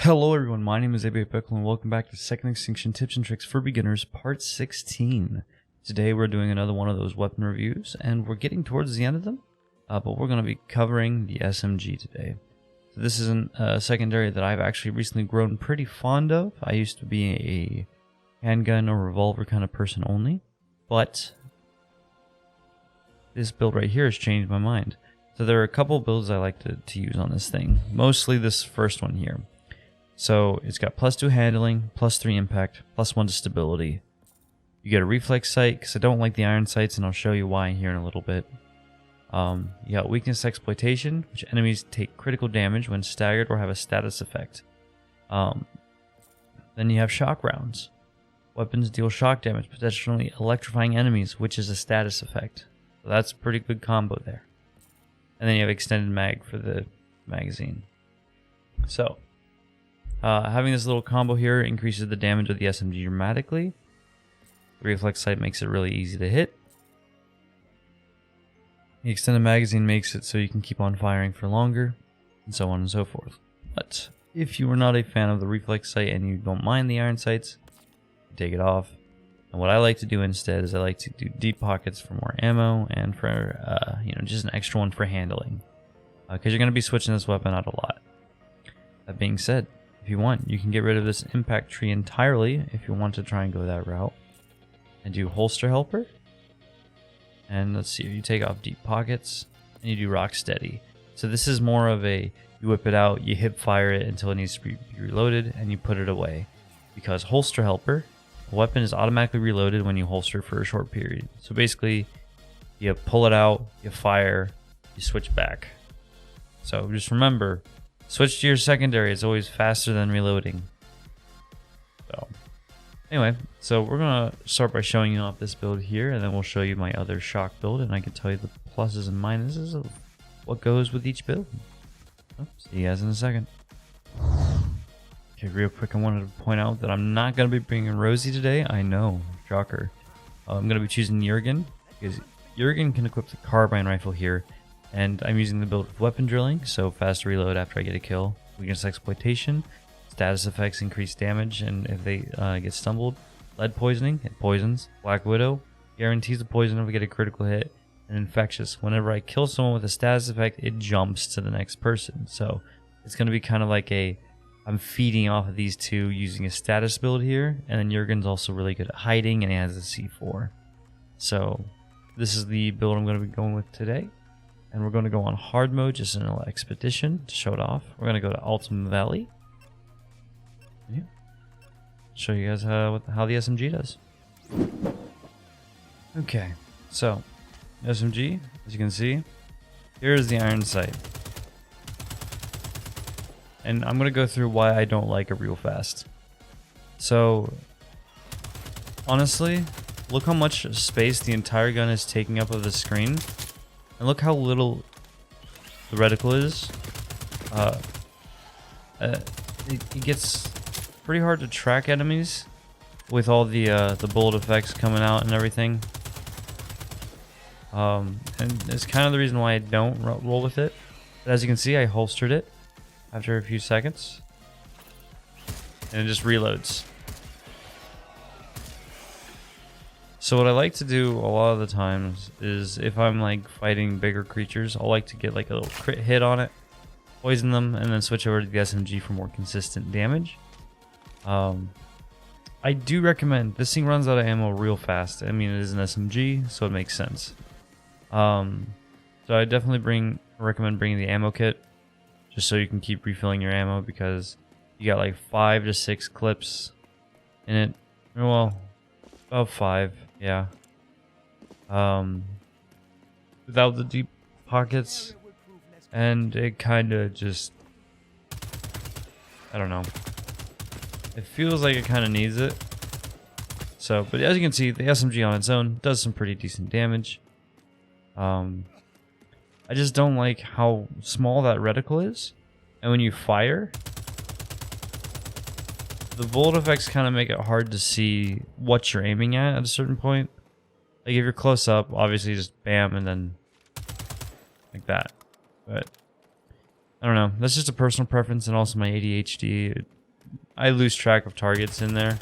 Hello everyone, my name is Pickle and welcome back to Second Extinction Tips and Tricks for Beginners Part 16. Today we're doing another one of those weapon reviews and we're getting towards the end of them, but we're going to be covering the SMG today. So this is a secondary that I've actually recently grown pretty fond of. I used to be a handgun or revolver kind of person only, but this build right here has changed my mind. So there are a couple builds I like to use on this thing, mostly this first one here. So it's got +2 handling, +3 impact, +1 to stability. You get a reflex sight, because I don't like the iron sights, and I'll show you why here in a little bit. You got weakness exploitation, which enemies take critical damage when staggered or have a status effect. Then you have shock rounds. Weapons deal shock damage, potentially electrifying enemies, which is a status effect. So that's a pretty good combo there. And then you have extended mag for the magazine. So having this little combo here increases the damage of the SMG dramatically. The reflex sight makes it really easy to hit. The extended magazine makes it so you can keep on firing for longer, and so on and so forth. But if you are not a fan of the reflex sight and you don't mind the iron sights, you take it off. And what I like to do instead is I like to do deep pockets for more ammo and for just an extra one for handling, because you're going to be switching this weapon out a lot. That being said, if you want, you can get rid of this impact tree entirely if you want to try and go that route. And do holster helper. And let's see, you take off deep pockets and you do rock steady. So this is more of a, you whip it out, you hip fire it until it needs to be reloaded, and you put it away. Because holster helper, a weapon is automatically reloaded when you holster for a short period. So basically, you pull it out, you fire, you switch back. So just remember, switch to your secondary, it's always faster than reloading. So anyway, so we're going to start by showing you off this build here, and then we'll show you my other shock build, and I can tell you the pluses and minuses of what goes with each build. So, see you guys in a second. Okay, real quick, I wanted to point out that I'm not going to be bringing Rosie today. I know, shocker. I'm going to be choosing Jurgen, because Jurgen can equip the carbine rifle here. And I'm using the build with weapon drilling, so fast reload after I get a kill. Weakness exploitation, status effects increase damage, and if they get stumbled. Lead poisoning, it poisons. Black Widow guarantees the poison if I get a critical hit. And infectious, whenever I kill someone with a status effect, it jumps to the next person. So it's going to be kind of like I'm feeding off of these two using a status build here. And then Jurgen's also really good at hiding, and he has a C4. So this is the build I'm going to be going with today. And we're going to go on hard mode, just in an expedition to show it off. We're going to go to Ultimate Valley. Yeah. Show you guys how the SMG does. Okay, so SMG, as you can see, here's the iron sight. And I'm going to go through why I don't like it real fast. So, honestly, look how much space the entire gun is taking up of the screen. And look how little the reticle is. It gets pretty hard to track enemies with all the bullet effects coming out and everything. And it's kind of the reason why I don't roll with it. But as you can see, I holstered it after a few seconds, and it just reloads. So what I like to do a lot of the times is if I'm like fighting bigger creatures, I'll like to get like a little crit hit on it, poison them, and then switch over to the SMG for more consistent damage. I do recommend, this thing runs out of ammo real fast. I mean, it is an SMG, so it makes sense. So I definitely recommend bringing the ammo kit, just so you can keep refilling your ammo, because you got like 5 to 6 clips in it. Well, about 5. Yeah. Without the deep pockets, and it kind of just, I don't know. It feels like it kind of needs it. So, but as you can see, the SMG on its own does some pretty decent damage. I just don't like how small that reticle is, and when you fire, the bullet effects kind of make it hard to see what you're aiming at a certain point. Like if you're close up, obviously just bam and then like that. But I don't know. That's just a personal preference and also my ADHD. I lose track of targets in there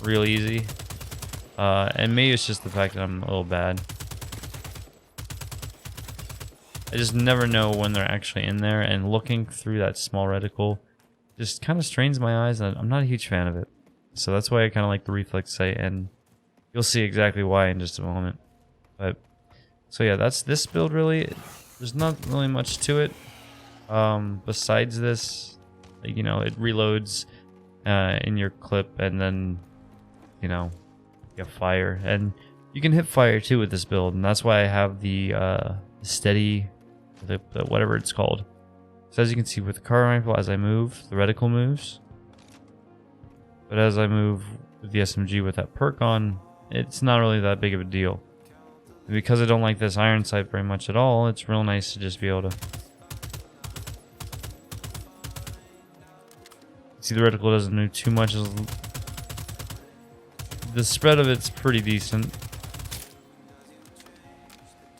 real easy. And maybe it's just the fact that I'm a little bad. I just never know when they're actually in there, and looking through that small reticle just kind of strains my eyes, and I'm not a huge fan of it. So that's why I kind of like the reflex sight, and you'll see exactly why in just a moment. But so yeah, that's this build really. There's not really much to it. Besides this, you know, it reloads in your clip, and then, you know, you have fire, and you can hit fire too with this build, and that's why I have the steady, the whatever it's called. So as you can see with the carbine rifle, as I move, the reticle moves, but as I move with the SMG with that perk on, it's not really that big of a deal. And because I don't like this iron sight very much at all, it's real nice to just be able to see the reticle doesn't move too much. The spread of it's pretty decent.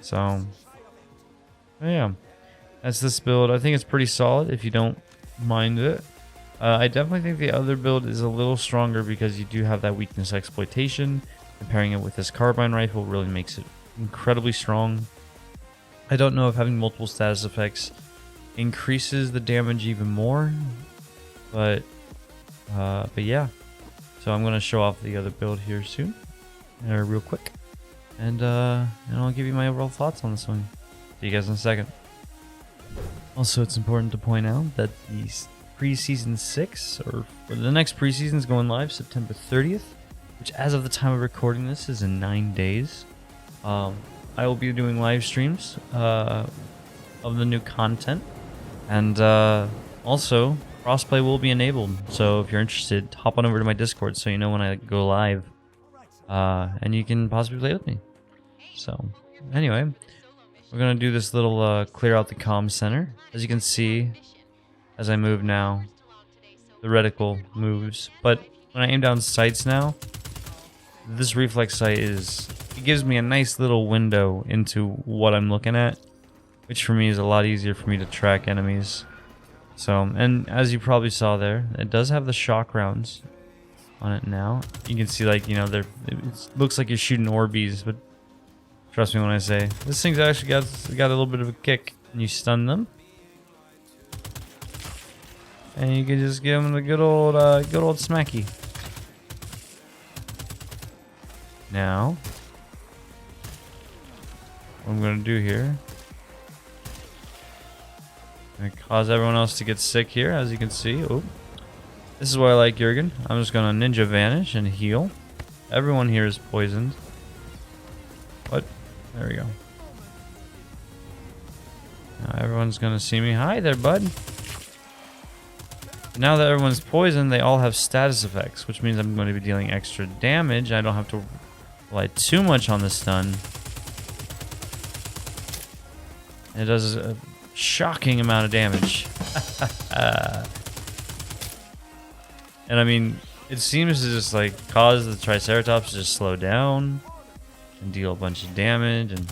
So yeah, that's this build. I think it's pretty solid if you don't mind it. I definitely think the other build is a little stronger because you do have that weakness exploitation. Pairing it with this carbine rifle really makes it incredibly strong. I don't know if having multiple status effects increases the damage even more, but yeah. So I'm gonna show off the other build here soon, real quick, and I'll give you my overall thoughts on this one. See you guys in a second. Also, it's important to point out that the preseason 6, or the next preseason, is going live September 30th, which as of the time of recording this is in 9 days. I will be doing live streams of the new content, and also crossplay will be enabled. So if you're interested, hop on over to my Discord so you know when I go live, and you can possibly play with me. So anyway, we're gonna do this little clear out the comm center. As you can see, as I move now, the reticle moves, but when I aim down sights now, this reflex sight it gives me a nice little window into what I'm looking at, which for me is a lot easier for me to track enemies. So, and as you probably saw there, it does have the shock rounds on it now. You can see, like, you know, it looks like you're shooting Orbeez, but trust me when I say this thing's actually got a little bit of a kick. And you stun them, and you can just give them the good old smacky. Now, what I'm gonna do here, I'm gonna cause everyone else to get sick here, as you can see. Oh, this is why I like Jurgen. I'm just gonna ninja vanish and heal. Everyone here is poisoned, but there we go. Now everyone's gonna see me. Hi there, bud. Now that everyone's poisoned, they all have status effects, which means I'm going to be dealing extra damage. I don't have to rely too much on the stun. It does a shocking amount of damage. And I mean, it seems to just like cause the Triceratops to just slow down and deal a bunch of damage. And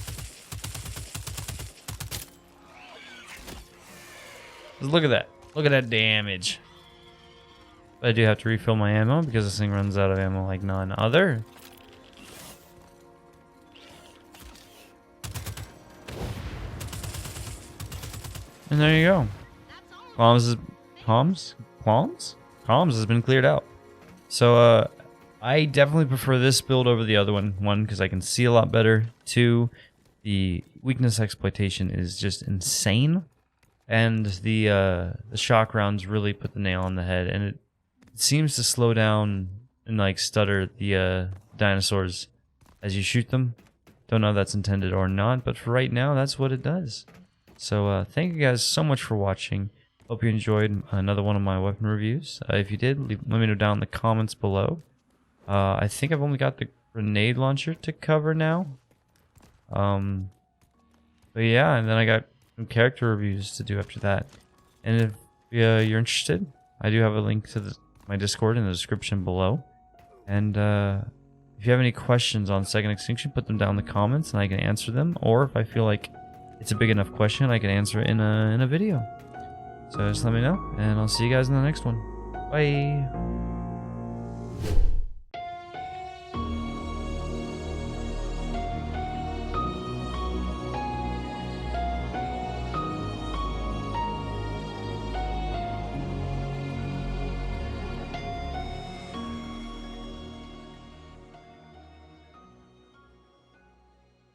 look at that. Look at that damage. But I do have to refill my ammo because this thing runs out of ammo like none other. And there you go. Comms has been cleared out. So I definitely prefer this build over the other one. One, because I can see a lot better. Two, the weakness exploitation is just insane. And the shock rounds really put the nail on the head, and it seems to slow down and like stutter the dinosaurs as you shoot them. Don't know if that's intended or not, but for right now, that's what it does. So thank you guys so much for watching. Hope you enjoyed another one of my weapon reviews. If you did, let me know down in the comments below. I think I've only got the grenade launcher to cover now. But yeah, and then I got some character reviews to do after that. And if you're interested, I do have a link to my Discord in the description below. And if you have any questions on Second Extinction, put them down in the comments and I can answer them. Or if I feel like it's a big enough question, I can answer it in a video. So just let me know, and I'll see you guys in the next one. Bye!